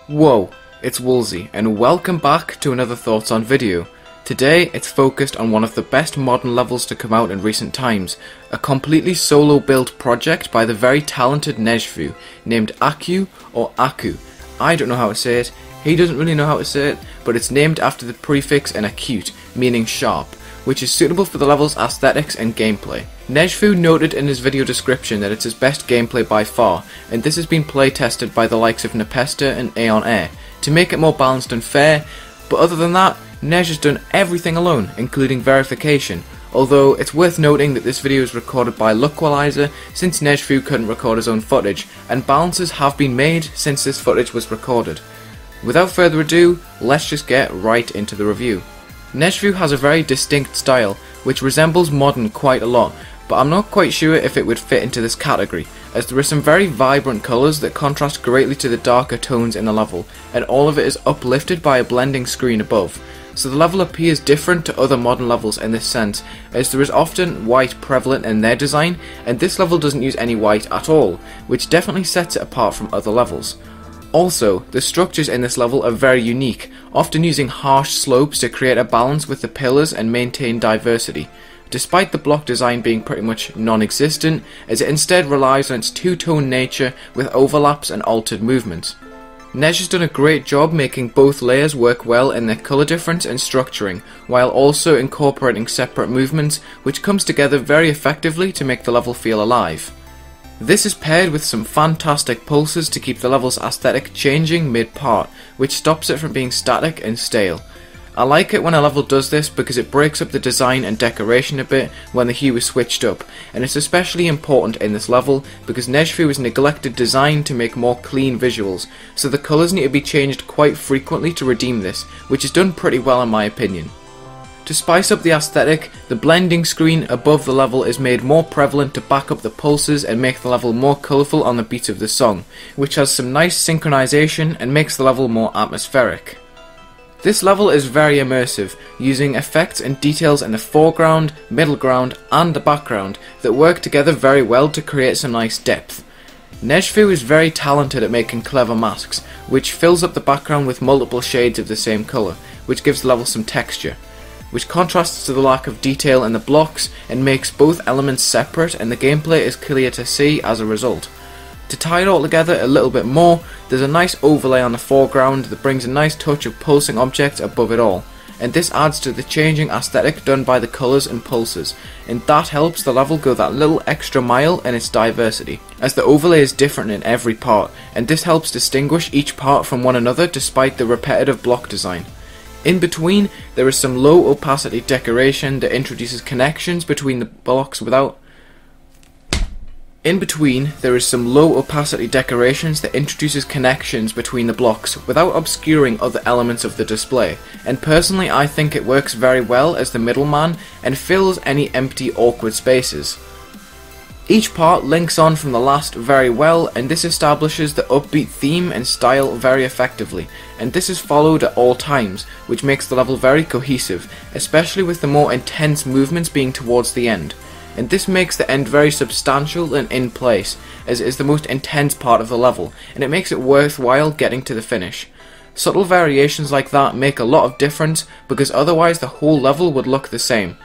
Whoa, it's Wulzy, and welcome back to another Thoughts on video. Today it's focused on one of the best modern levels to come out in recent times, a completely solo built project by the very talented Neigefeu, named Aku or Aku. I don't know how to say it, he doesn't really know how to say it, but it's named after the prefix in acute, meaning sharp, which is suitable for the level's aesthetics and gameplay. Neigefeu noted in his video description that it's his best gameplay by far, and this has been playtested by the likes of Npesta and Aeon Air, to make it more balanced and fair, but other than that, Neige has done everything alone, including verification, although it's worth noting that this video is recorded by Luqualizer since Neigefeu couldn't record his own footage, and balances have been made since this footage was recorded. Without further ado, let's just get right into the review. Neigefeu has a very distinct style, which resembles modern quite a lot, but I'm not quite sure if it would fit into this category, as there are some very vibrant colours that contrast greatly to the darker tones in the level, and all of it is uplifted by a blending screen above. So the level appears different to other modern levels in this sense, as there is often white prevalent in their design, and this level doesn't use any white at all, which definitely sets it apart from other levels. Also, the structures in this level are very unique, often using harsh slopes to create a balance with the pillars and maintain diversity, despite the block design being pretty much non-existent, as it instead relies on its two-tone nature with overlaps and altered movements. Neige has done a great job making both layers work well in their colour difference and structuring, while also incorporating separate movements, which comes together very effectively to make the level feel alive. This is paired with some fantastic pulses to keep the level's aesthetic changing mid-part, which stops it from being static and stale. I like it when a level does this because it breaks up the design and decoration a bit when the hue is switched up, and it's especially important in this level because Neigefeu has neglected design to make more clean visuals, so the colours need to be changed quite frequently to redeem this, which is done pretty well in my opinion. To spice up the aesthetic, the blending screen above the level is made more prevalent to back up the pulses and make the level more colourful on the beat of the song, which has some nice synchronisation and makes the level more atmospheric. This level is very immersive, using effects and details in the foreground, middle ground and the background that work together very well to create some nice depth. Neigefeu is very talented at making clever masks, which fills up the background with multiple shades of the same colour, which gives the level some texture, which contrasts to the lack of detail in the blocks and makes both elements separate, and the gameplay is clear to see as a result. To tie it all together a little bit more, there's a nice overlay on the foreground that brings a nice touch of pulsing objects above it all, and this adds to the changing aesthetic done by the colours and pulses, and that helps the level go that little extra mile in its diversity, as the overlay is different in every part, and this helps distinguish each part from one another despite the repetitive block design. In between, there is some low opacity decoration that introduces connections between the blocks without obscuring other elements of the display, and personally I think it works very well as the middleman and fills any empty awkward spaces. Each part links on from the last very well, and this establishes the upbeat theme and style very effectively, and this is followed at all times, which makes the level very cohesive, especially with the more intense movements being towards the end. And this makes the end very substantial and in place, as it is the most intense part of the level, and it makes it worthwhile getting to the finish. Subtle variations like that make a lot of difference, because otherwise the whole level would look the same.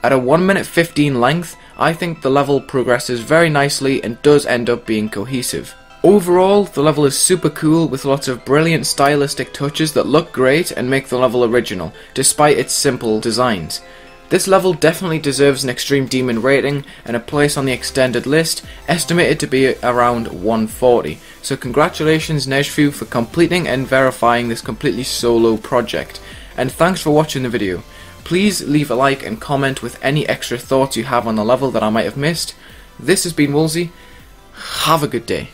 At a 1 minute 15 length, I think the level progresses very nicely and does end up being cohesive. Overall, the level is super cool with lots of brilliant stylistic touches that look great and make the level original, despite its simple designs. This level definitely deserves an Extreme Demon rating and a place on the extended list, estimated to be around 140. So congratulations Neigefeu for completing and verifying this completely solo project, and thanks for watching the video. Please leave a like and comment with any extra thoughts you have on the level that I might have missed. This has been Wulzy. Have a good day.